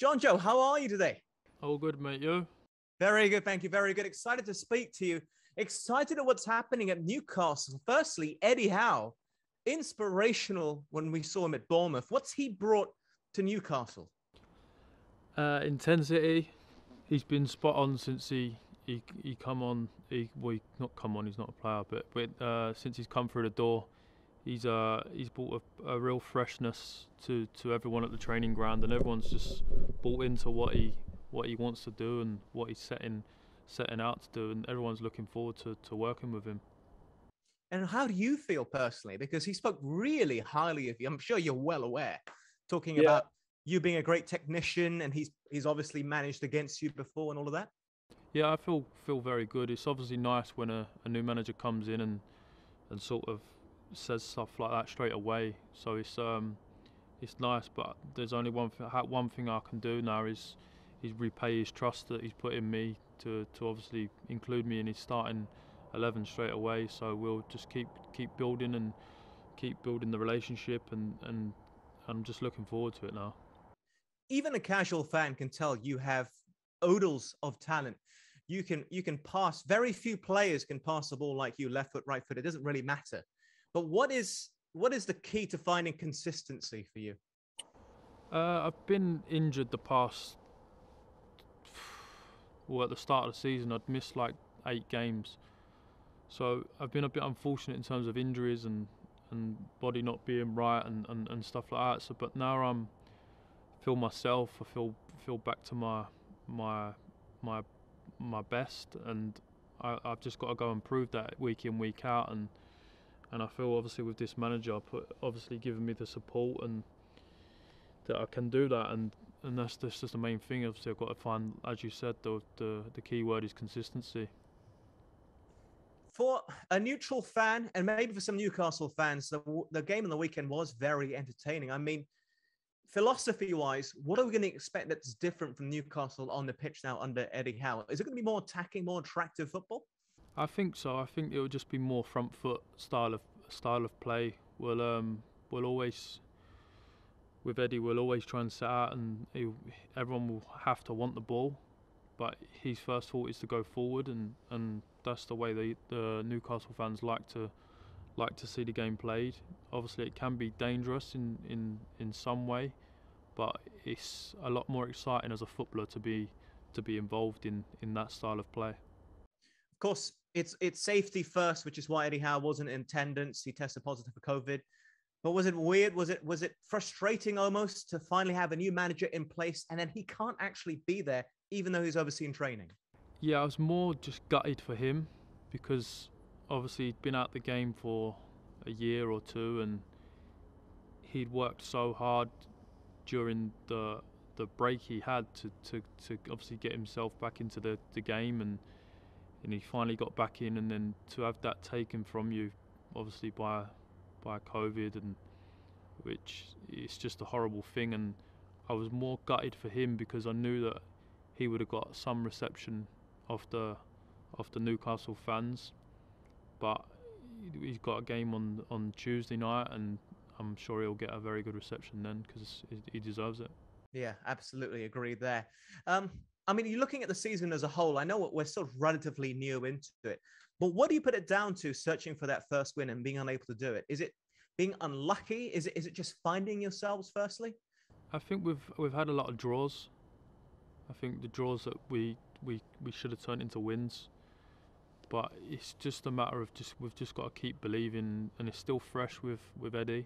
Jonjo, how are you today? All good, mate. You? Very good, thank you. Very good. Excited to speak to you. Excited at what's happening at Newcastle. Firstly, Eddie Howe, inspirational when we saw him at Bournemouth. What's he brought to Newcastle? Intensity. He's been spot on since he come on. Not come on. He's not a player, but since he's come through the door, he's brought a real freshness to everyone at the training ground, and everyone's just bought into what he wants to do and what he's setting out to do, and everyone's looking forward to working with him. And how do you feel personally? Because he spoke really highly of you. I'm sure you're well aware, talking about you being a great technician, and he's obviously managed against you before and all of that. Yeah, I feel very good. It's obviously nice when a new manager comes in and sort of says stuff like that straight away. So it's nice, but there's only one thing I can do now is repay his trust that he's put in me to obviously include me in his starting 11 straight away. So we'll just keep building and keep building the relationship, and I'm just looking forward to it now. Even a casual fan can tell you have oodles of talent. You can pass. Very few players can pass the ball like you, left foot, right foot. It doesn't really matter. But what is the key to finding consistency for you? I've been injured the past. Well, at the start of the season, I'd missed like 8 games. So I've been a bit unfortunate in terms of injuries and body not being right and stuff like that. So, but now I'm feel myself. I feel back to my best, and I've just got to go and prove that week in, week out. And I feel obviously with this manager, obviously giving me the support and that I can do that, and that's just the main thing. Obviously, I've got to find, as you said, the key word is consistency. For a neutral fan, and maybe for some Newcastle fans, the game on the weekend was very entertaining. I mean, philosophy-wise, what are we going to expect that's different from Newcastle on the pitch now under Eddie Howe? Is it going to be more attacking, more attractive football? I think so. I think it will just be more front foot style of play. We'll always, with Eddie, we'll always try and set out, and everyone will have to want the ball, but his first thought is to go forward, and that's the way the Newcastle fans like to see the game played. Obviously, it can be dangerous in some way, but it's a lot more exciting as a footballer to be involved in that style of play. Of course, it's safety first, which is why Eddie Howe wasn't in attendance. He tested positive for COVID. But was it weird? Was it frustrating almost to finally have a new manager in place and then he can't actually be there, even though he's overseeing training? Yeah, I was more just gutted for him because obviously he'd been out the game for a year or two, and he'd worked so hard during the break he had to obviously get himself back into the game, and he finally got back in, and then to have that taken from you obviously by COVID, and which is just a horrible thing. And I was more gutted for him because I knew that he would have got some reception of the Newcastle fans, but he's got a game on Tuesday night, and I'm sure he'll get a very good reception then because he deserves it. Yeah, absolutely agreed there. I mean, you're looking at the season as a whole. I know we're still relatively new into it, but what do you put it down to, searching for that first win and being unable to do it? Is it being unlucky? Is it just finding yourselves firstly? I think we've had a lot of draws. I think the draws that we should have turned into wins, but it's just a matter of we've just got to keep believing, and it's still fresh with Eddie,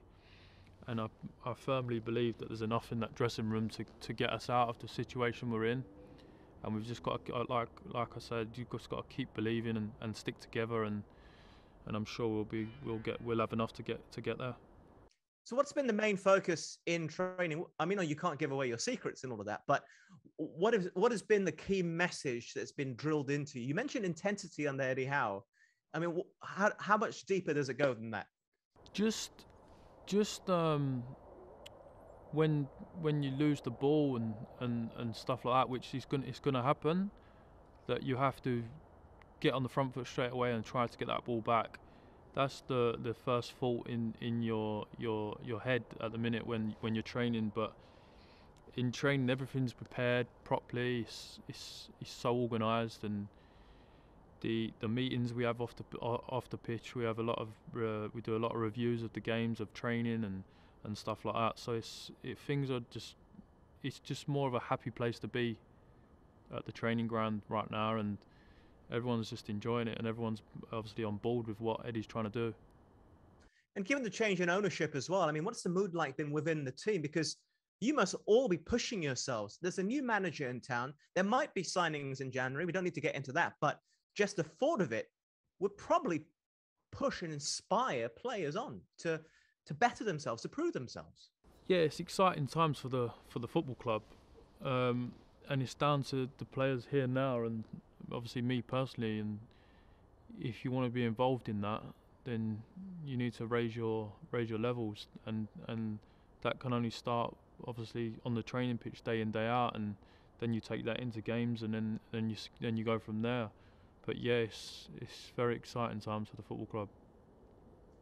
and I firmly believe that there's enough in that dressing room to get us out of the situation we're in, and we've just got to, like I said, you've just got to keep believing and stick together, and I'm sure we'll have enough to get there. So what's been the main focus in training? I mean, you can't give away your secrets and all of that, but what has been the key message that's been drilled into you? You mentioned intensity under Eddie Howe. I mean, how much deeper does it go than that? Just when you lose the ball and stuff like that, which it's gonna happen, that you have to get on the front foot straight away and try to get that ball back. That's the first thought in your head at the minute when you're training. But in training, everything's prepared properly. It's so organised, and the meetings we have off the pitch, we have a lot of we do a lot of reviews of the games, of training and stuff like that. So things are it's just more of a happy place to be at the training ground right now, and everyone's just enjoying it, and everyone's obviously on board with what Eddie's trying to do. And given the change in ownership as well, I mean, what's the mood like been within the team? Because you must all be pushing yourselves. There's a new manager in town. There might be signings in January. We don't need to get into that, but just the thought of it would probably push and inspire players on to better themselves, to prove themselves. Yeah, it's exciting times for the football club, and it's down to the players here now, and obviously me personally. And if you want to be involved in that, then you need to raise your levels, and that can only start obviously on the training pitch day in day out, and then you take that into games, and then you go from there. But yeah, it's very exciting times for the football club.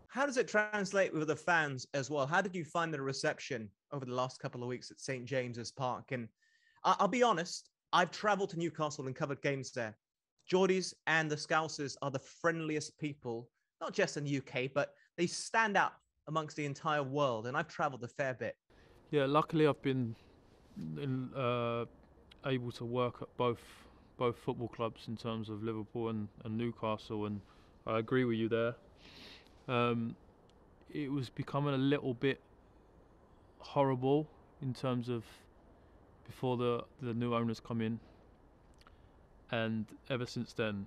How does it translate with the fans as well? How did you find the reception over the last couple of weeks at St. James's Park? And I'll be honest, I've travelled to Newcastle and covered games there. Geordies and the Scousers are the friendliest people, not just in the UK, but they stand out amongst the entire world. And I've travelled a fair bit. Yeah, luckily I've been able to work at both football clubs in terms of Liverpool and Newcastle, and I agree with you there. It was becoming a little bit horrible in terms of before the new owners come in, and ever since then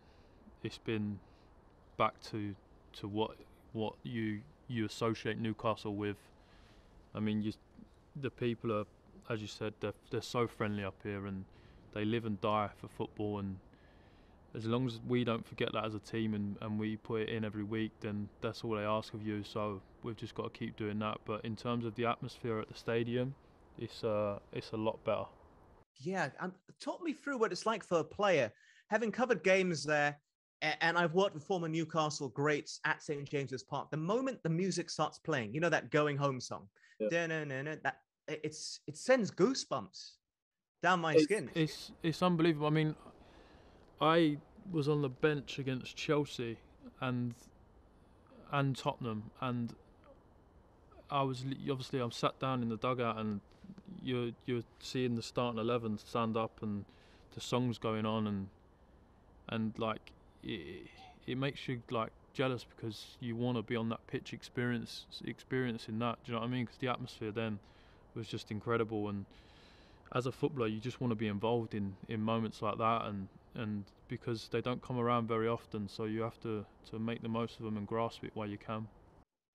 it's been back to what you associate Newcastle with. I mean, the people are, as you said, they're so friendly up here, and they live and die for football, and as long as we don't forget that as a team, and we put it in every week, then that's all they ask of you. So we've just got to keep doing that. But in terms of the atmosphere at the stadium, it's a lot better. Yeah, talk me through what it's like for a player, having covered games there, and I've worked with former Newcastle greats at St. James's Park. The moment the music starts playing, you know, that going home song, that it sends goosebumps down my skin. It's unbelievable. I mean, I was on the bench against Chelsea and Tottenham, and I'm sat down in the dugout, and you're seeing the starting 11 stand up, and the songs going on, and like it makes you like jealous, because you want to be on that pitch experiencing that. Do you know what I mean? Because the atmosphere then was just incredible, and as a footballer you just want to be involved in moments like that, and because they don't come around very often, so you have to make the most of them and grasp it while you can.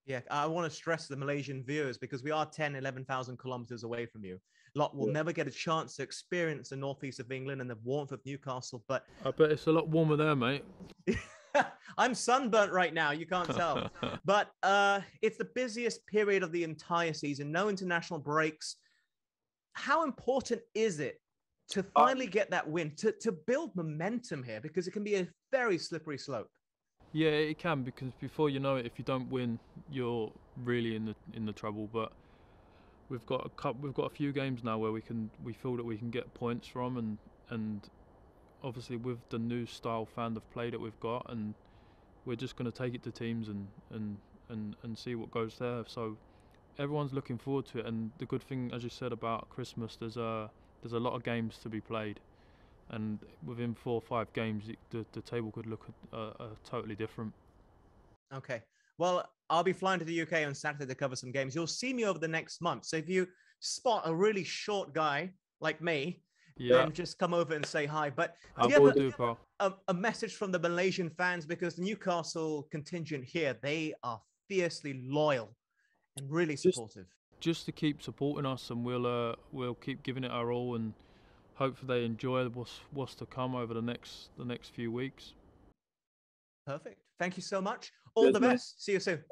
Yeah, I want to stress the Malaysian viewers, because we are 11,000 kilometers away from you. A lot will never get a chance to experience the northeast of England and the warmth of Newcastle, but I bet it's a lot warmer there, mate. I'm sunburnt right now, you can't tell. But it's the busiest period of the entire season, no international breaks. How important is it to finally get that win, to build momentum here? Because it can be a very slippery slope. Yeah, it can, because before you know it, if you don't win, you're really in the trouble. But we've got a few games now where we feel that we can get points from, and obviously with the new style fan of play that we've got, and we're just going to take it to teams and see what goes there. So everyone's looking forward to it, and the good thing, as you said, about Christmas, there's a lot of games to be played, and within 4 or 5 games the table could look totally different. Okay, well, I'll be flying to the UK on Saturday to cover some games. You'll see me over the next month, so if you spot a really short guy like me, then just come over and say hi. But do you have a message from the Malaysian fans? Because the Newcastle contingent here, they are fiercely loyal and really supportive. Just to keep supporting us, and we'll keep giving it our all, and hopefully they enjoy what's to come over the next few weeks. Perfect. Thank you so much. All the best. See you soon.